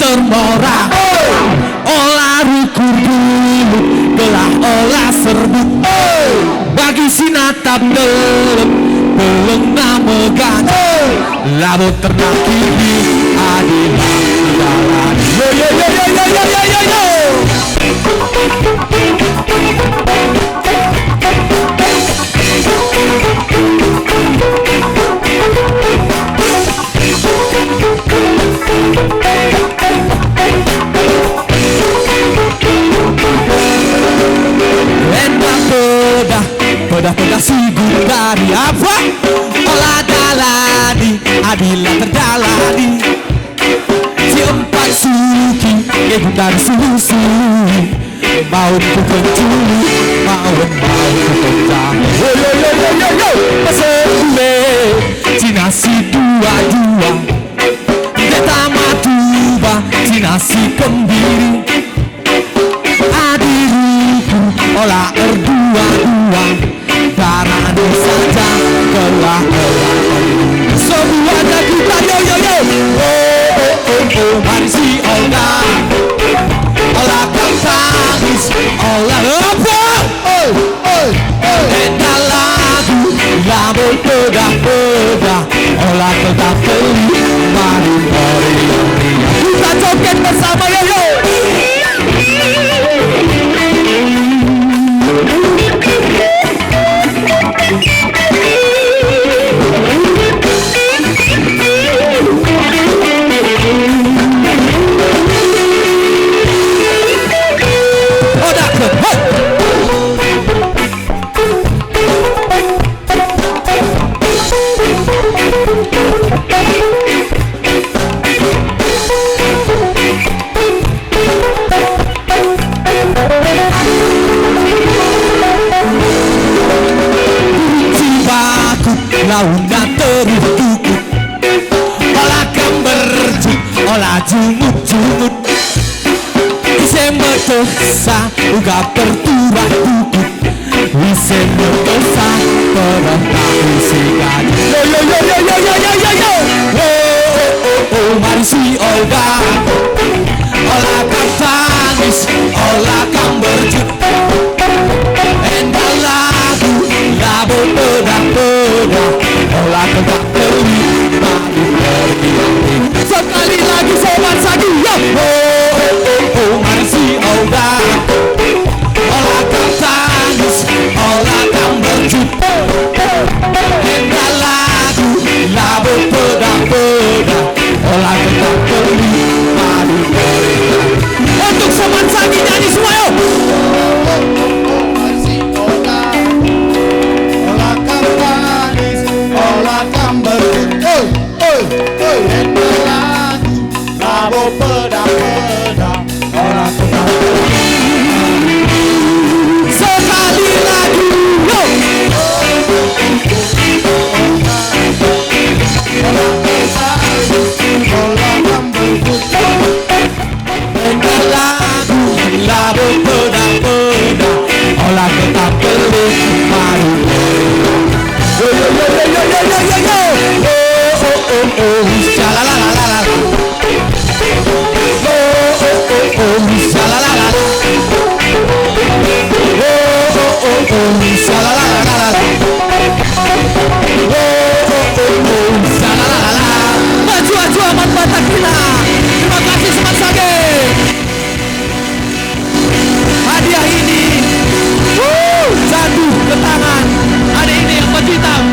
termora. Olah rukur dulu, belah olah serbuk. Bagi sinatap delep, belum nama gajah. Labu ternak kiri, adilah jalan. Yo yo yo yo yo yo yo yo yo. Pedah si dari apa? Olah dalani, adilah terjalani. Si empat suki, ibu dari susu. Mau ku pencuri, mau ku pencah. Yo yo yo yo yo yo. Pasal gue, Cina si dua-dua. Kita matuba, Cina si kembiri. Adiruku, olah erdua-dua. Karena saja telah semuanya kita yo yo yo. Oh mari si Olga, olah kang tangis, olah apa? Enda lagu lagu pedah, olah tetap beli. Mari kita joget bersama yo yo. Launa tertutup, olah gamberjuk, olah jumut-jumut. Ise medosa, uga perturah tukut. Ise medosa, perah tahu sikat. Yo yo yo yo yo yo yo yo yo. Oh mari si Olga, olah kang tangis, olah gamberjuk. Endah lagu, labu pedah. Olah tegak beli, mari pergi. Sekali lagi sobat sagi, yo. Oh mari si Olga, olah kang tangis, olah kang berjut. Endah lagu, labu pedah. Olah tegak beli, mari pergi. Untuk sobat sagi nyanyi semua yo. Sekali lagi yo. Labu pedah, olah tetap beli, mari. Yo yo yo yo yo yo yo yo yo. Oh shalalala. Oh shalalala. Oh shalalala. Oh shalalala. Maju amat mata kita. Terima kasih Semat Sage. Hadiah ini jatuh ke tangan adik ini yang baju hitam.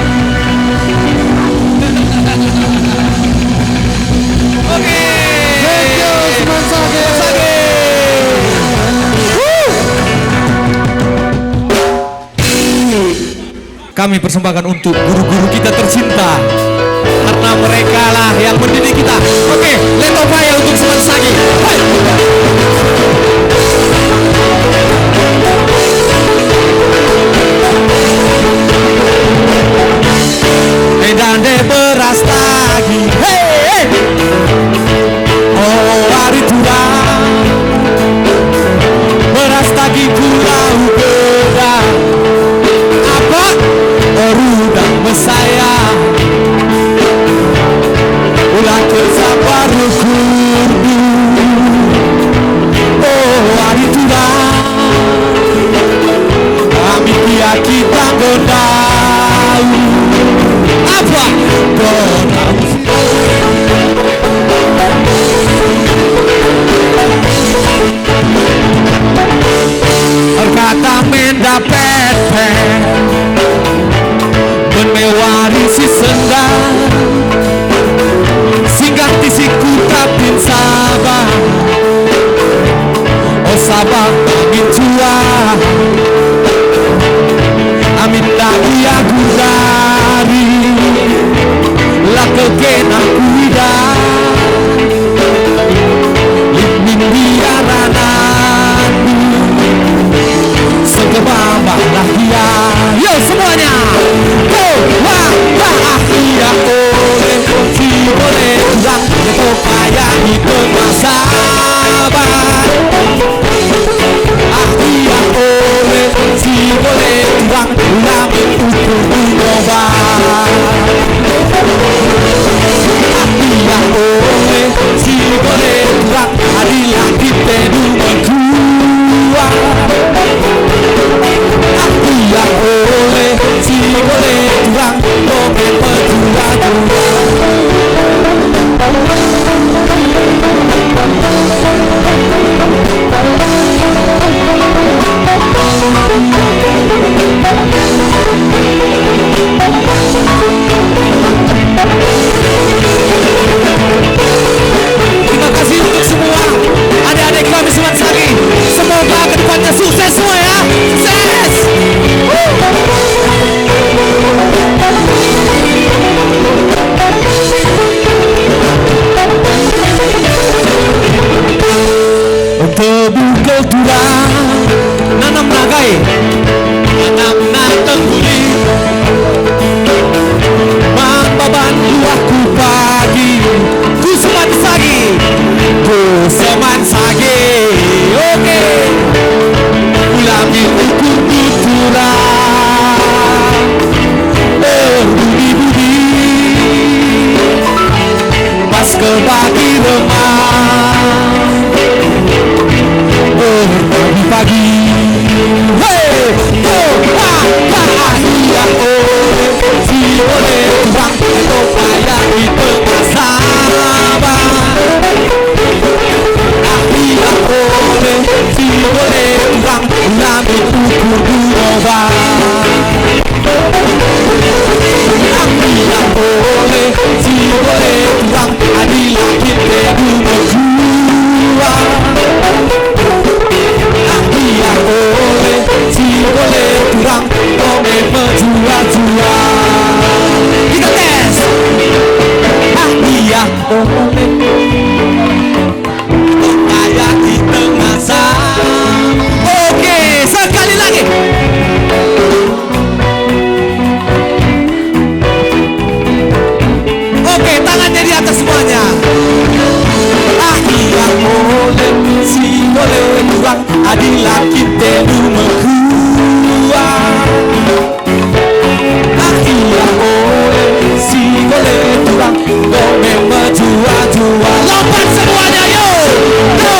Oke. Thank you Semat Sage. Kami persembahkan untuk guru-guru kita tercinta, karena mereka lah yang mendidik kita. Oke, Leto Faya untuk Semat Sage. Medan de beras lagi, hey. Oh hari tua, beras lagi pulau beda. Apa? Orudang Mesaya, ulah kerja. kulturang nanam nagai nanam nateng budi mambaban aku pagi ku seman sagi oke ulangi ukur kulturang berbudi-budi pas ke pagi remang pagi hey oh ah iya oh si boleh tuang itu payah di tengah sabar ah iya boleh si boleh tuang lami ukur duroba ah iya boleh si boleh tuang adilah kita dumekua boleh, si boleh kurang, boleh berjua-jua. Kita tes. Iya boleh. Kayak di tengah sana. Oke, sekali lagi. Oke, tangannya di atas semuanya. Iya boleh, si boleh kurang, adilah kita dumekua. Iya boleh, si boleh kurang, boleh berjua-jua. Lompat semuanya yo, yo,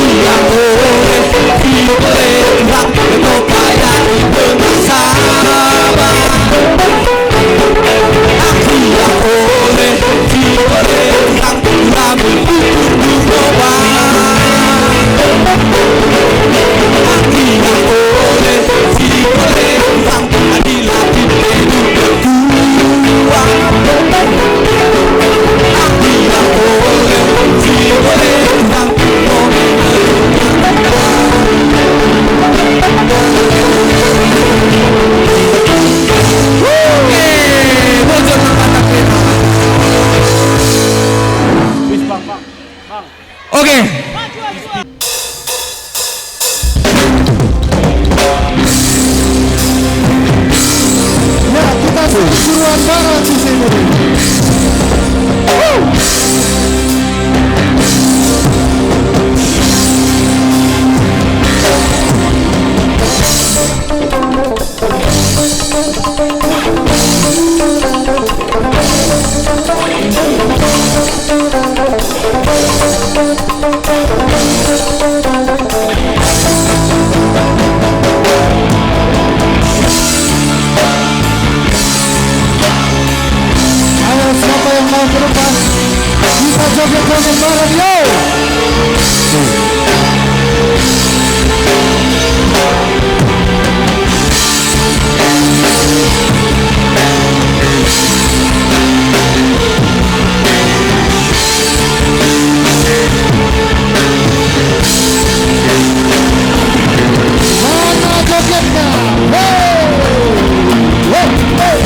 iya boleh, si boleh kurang, itu payah dengan sabar. Iya boleh, si boleh kurang, kami ukur duroba. Iya boleh, si boleh kurang, adilah kita berdua. Iya boleh, si boleh kurang, boleh Oke. Ya, kita suruhan barat di sini. Ayo siapa yang mau ke depan? Kita joget-joget bareng yo. Mana jogetnya? Hey! Hey! Hey!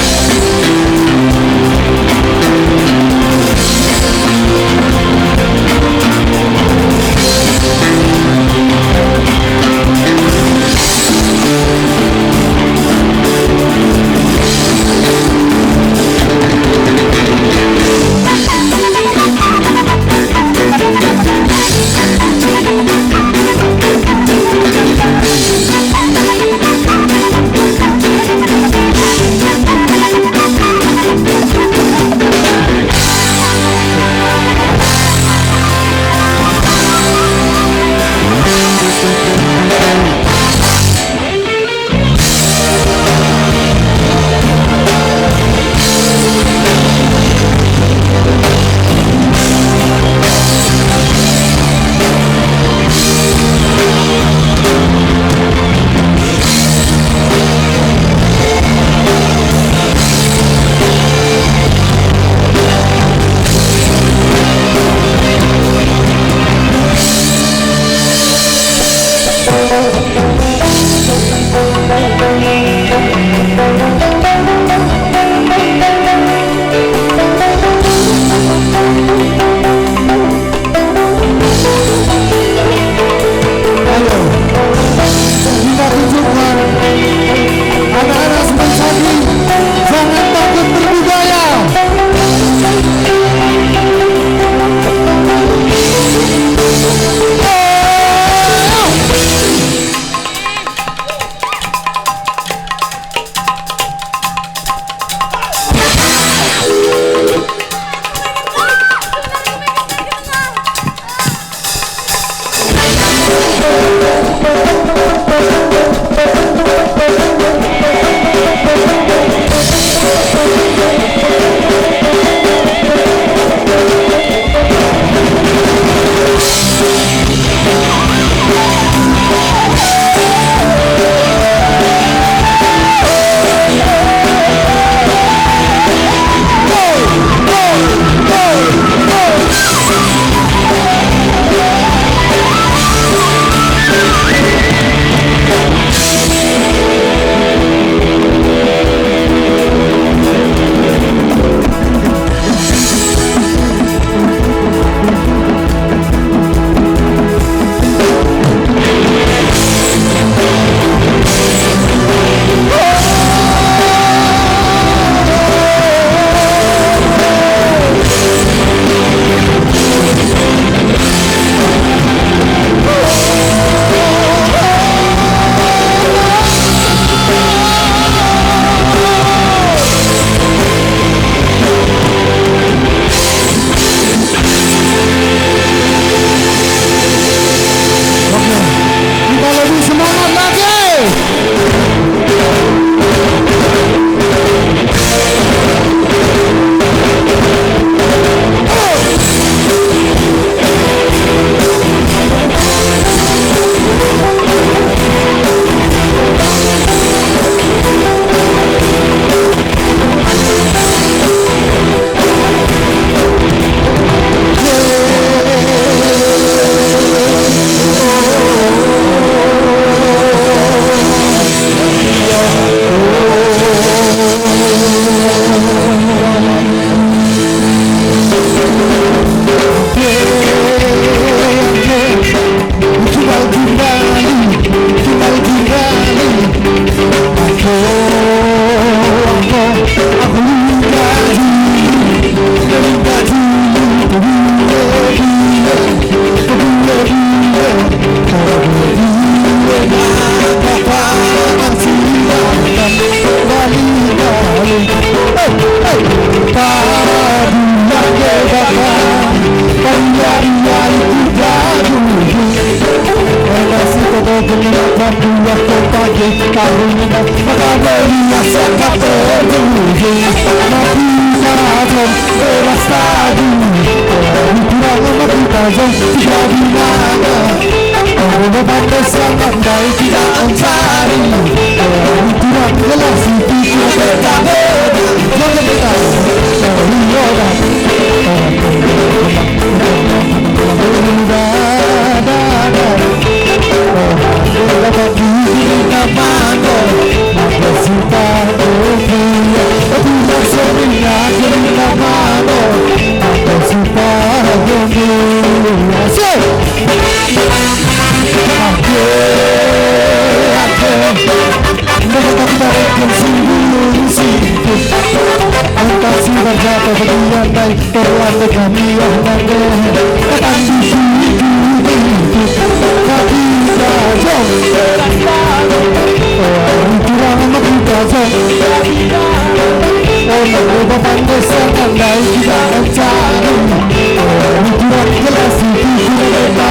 lestari. Kurang lama kita jauh tidak di mana. Orang pandai sangat baik tidak mencari. Kurang jelas itu kita berbeda. Jangan kita dari orang. Berjatuh berdiam baik terlalu kami yang nanti akan disitu kami jauh kurang kita jauh lupa pandai sangat baik kita mencari kurang jelas itu kita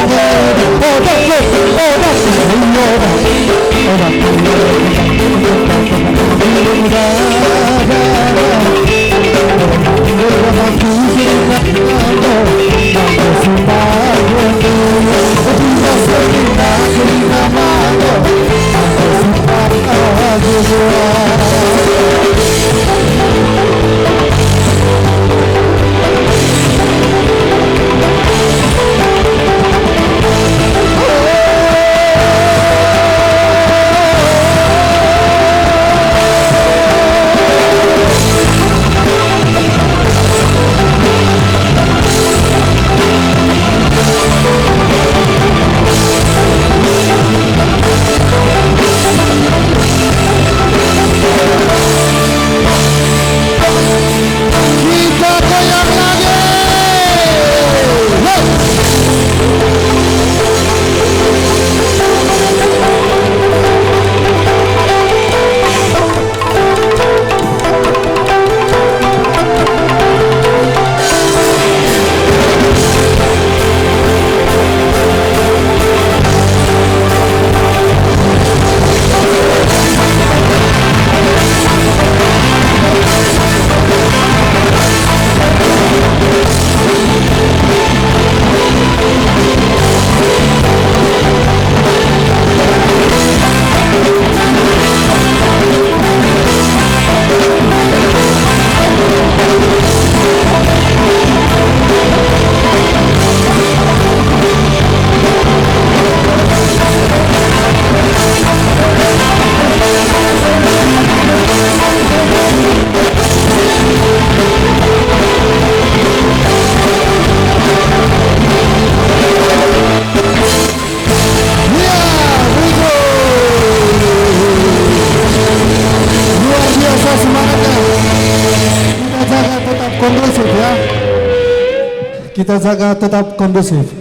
kita jaga tetap kondusif.